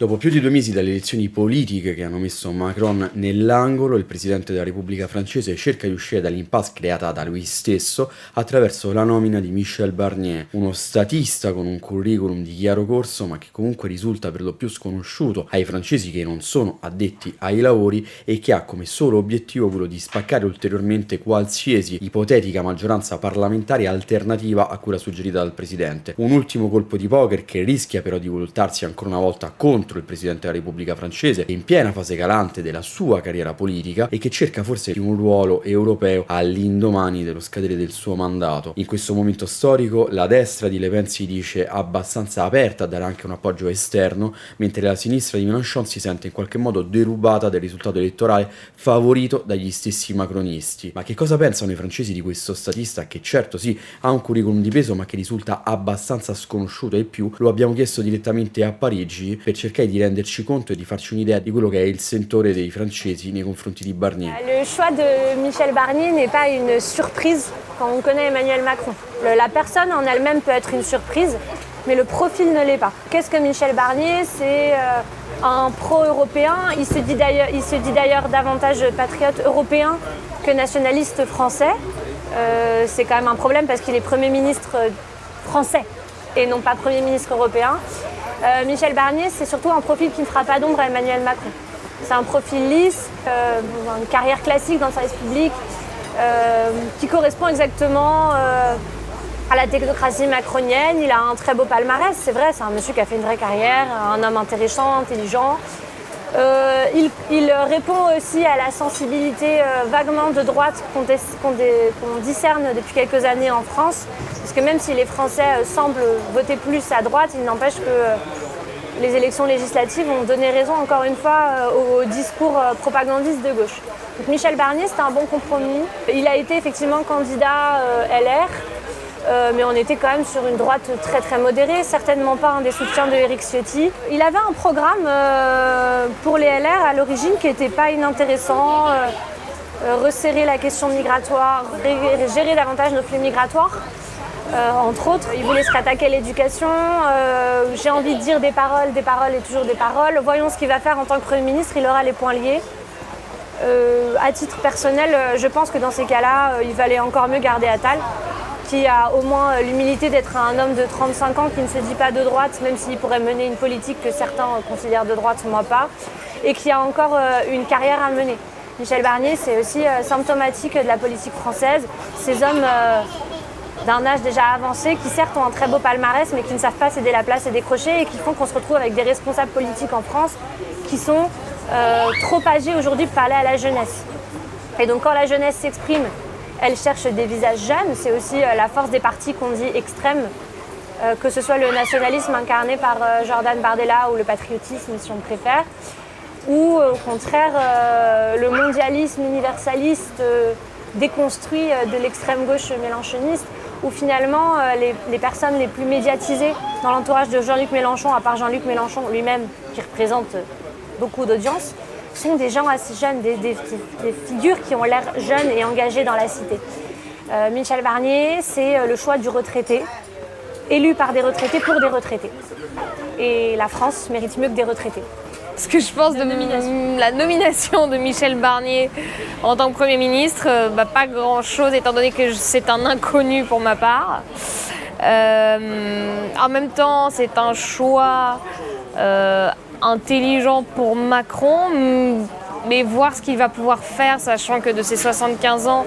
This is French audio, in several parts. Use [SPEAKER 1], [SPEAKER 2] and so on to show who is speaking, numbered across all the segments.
[SPEAKER 1] Dopo più di 2 mesi dalle elezioni politiche che hanno messo Macron nell'angolo, il presidente della Repubblica francese cerca di uscire dall'impasse creata da lui stesso attraverso la nomina di Michel Barnier, uno statista con un curriculum di chiaro corso, ma che comunque risulta per lo più sconosciuto ai francesi che non sono addetti ai lavori e che ha come solo obiettivo quello di spaccare ulteriormente qualsiasi ipotetica maggioranza parlamentare alternativa a quella suggerita dal presidente. Un ultimo colpo di poker che rischia però di voltarsi ancora una volta contro il presidente della Repubblica francese, in piena fase calante della sua carriera politica e che cerca forse un ruolo europeo all'indomani dello scadere del suo mandato. In questo momento storico la destra di Le Pen si dice abbastanza aperta a dare anche un appoggio esterno, mentre la sinistra di Mélenchon si sente in qualche modo derubata del risultato elettorale favorito dagli stessi macronisti. Ma che cosa pensano i francesi di questo statista che certo sì ha un curriculum di peso ma che risulta abbastanza sconosciuto ai più? Lo abbiamo chiesto direttamente a Parigi per cercare di renderci conto e di farci un'idea di quello che è il sentore dei francesi nei confronti di Barnier.
[SPEAKER 2] Le choix de Michel Barnier n'est pas une surprise quand on connaît Emmanuel Macron. La personne en elle-même peut être une surprise, mais le profil ne l'est pas. Qu'est-ce que Michel Barnier? C'est un pro-européen. Il se dit d'ailleurs davantage patriote européen que nationaliste français. C'est quand même un problème parce qu'il est Premier ministre français et non pas Premier ministre européen. Michel Barnier, c'est surtout un profil qui ne fera pas d'ombre à Emmanuel Macron. C'est un profil lisse, une carrière classique dans le service public, qui correspond exactement à la technocratie macronienne. Il a un très beau palmarès, c'est vrai, c'est un monsieur qui a fait une vraie carrière, un homme intéressant, intelligent. Il répond aussi à la sensibilité vaguement de droite qu'on discerne depuis quelques années en France. Parce que même si les Français semblent voter plus à droite, il n'empêche que les élections législatives ont donné raison encore une fois au discours propagandiste de gauche. Donc Michel Barnier, c'était un bon compromis. Il a été effectivement candidat LR. Mais on était quand même sur une droite très très modérée, certainement pas un des soutiens de Éric Ciotti. Il avait un programme pour les LR à l'origine qui n'était pas inintéressant, resserrer la question migratoire, gérer davantage nos flux migratoires, entre autres. Il voulait se rattaquer à l'éducation, j'ai envie de dire des paroles et toujours des paroles. Voyons ce qu'il va faire en tant que Premier ministre, il aura les poings liés. À titre personnel, je pense que dans ces cas-là, il valait encore mieux garder Attal, qui a au moins l'humilité d'être un homme de 35 ans qui ne se dit pas de droite, même s'il pourrait mener une politique que certains considèrent de droite, moi pas, et qui a encore une carrière à mener. Michel Barnier, c'est aussi symptomatique de la politique française. Ces hommes d'un âge déjà avancé qui certes ont un très beau palmarès, mais qui ne savent pas céder la place et décrocher, et qui font qu'on se retrouve avec des responsables politiques en France qui sont trop âgés aujourd'hui pour parler à la jeunesse. Et donc quand la jeunesse s'exprime, elle cherche des visages jeunes, c'est aussi la force des partis qu'on dit extrêmes, que ce soit le nationalisme incarné par Jordan Bardella ou le patriotisme si on préfère, ou au contraire le mondialisme universaliste déconstruit de l'extrême gauche mélenchoniste, où finalement les personnes les plus médiatisées dans l'entourage de Jean-Luc Mélenchon, à part Jean-Luc Mélenchon lui-même qui représente beaucoup d'audience, sont des gens assez jeunes, des figures qui ont l'air jeunes et engagées dans la cité. Michel Barnier, c'est le choix du retraité, élu par des retraités pour des retraités. Et la France mérite mieux que des retraités.
[SPEAKER 3] Ce que je pense de la nomination de Michel Barnier en tant que Premier ministre, pas grand-chose, étant donné que c'est un inconnu pour ma part. En même temps, c'est un choix intelligent pour Macron, mais voir ce qu'il va pouvoir faire, sachant que de ses 75 ans,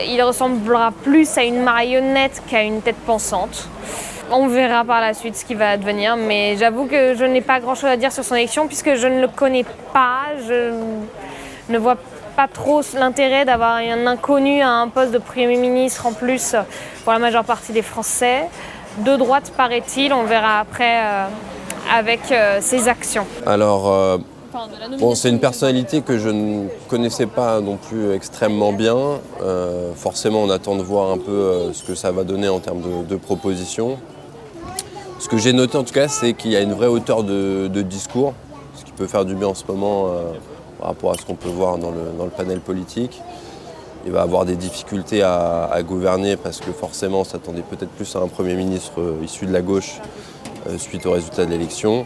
[SPEAKER 3] il ressemblera plus à une marionnette qu'à une tête pensante. On verra par la suite ce qui va advenir, mais j'avoue que je n'ai pas grand-chose à dire sur son élection puisque je ne le connais pas. Je ne vois pas trop l'intérêt d'avoir un inconnu à un poste de Premier ministre en plus pour la majeure partie des Français. De droite, paraît-il, on verra après avec ses actions.
[SPEAKER 4] Alors, c'est une personnalité que je ne connaissais pas non plus extrêmement bien. Forcément, on attend de voir un peu ce que ça va donner en termes de propositions. Ce que j'ai noté en tout cas, c'est qu'il y a une vraie hauteur de discours, ce qui peut faire du bien en ce moment par rapport à ce qu'on peut voir dans le panel politique. Il va avoir des difficultés à gouverner parce que forcément, on s'attendait peut-être plus à un Premier ministre issu de la gauche suite au résultat de l'élection.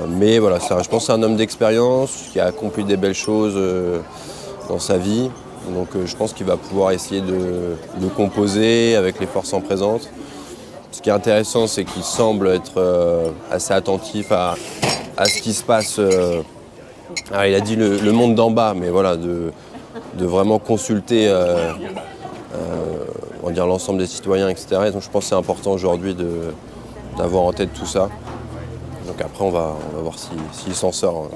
[SPEAKER 4] Mais voilà, je pense que c'est un homme d'expérience qui a accompli des belles choses dans sa vie. Donc je pense qu'il va pouvoir essayer de composer avec les forces en présence. Ce qui est intéressant, c'est qu'il semble être assez attentif à ce qui se passe. Alors il a dit le monde d'en bas, mais voilà, de vraiment consulter on va dire l'ensemble des citoyens, etc. Et donc je pense que c'est important aujourd'hui d'avoir en tête tout ça. Donc après on va voir s'il s'en sort.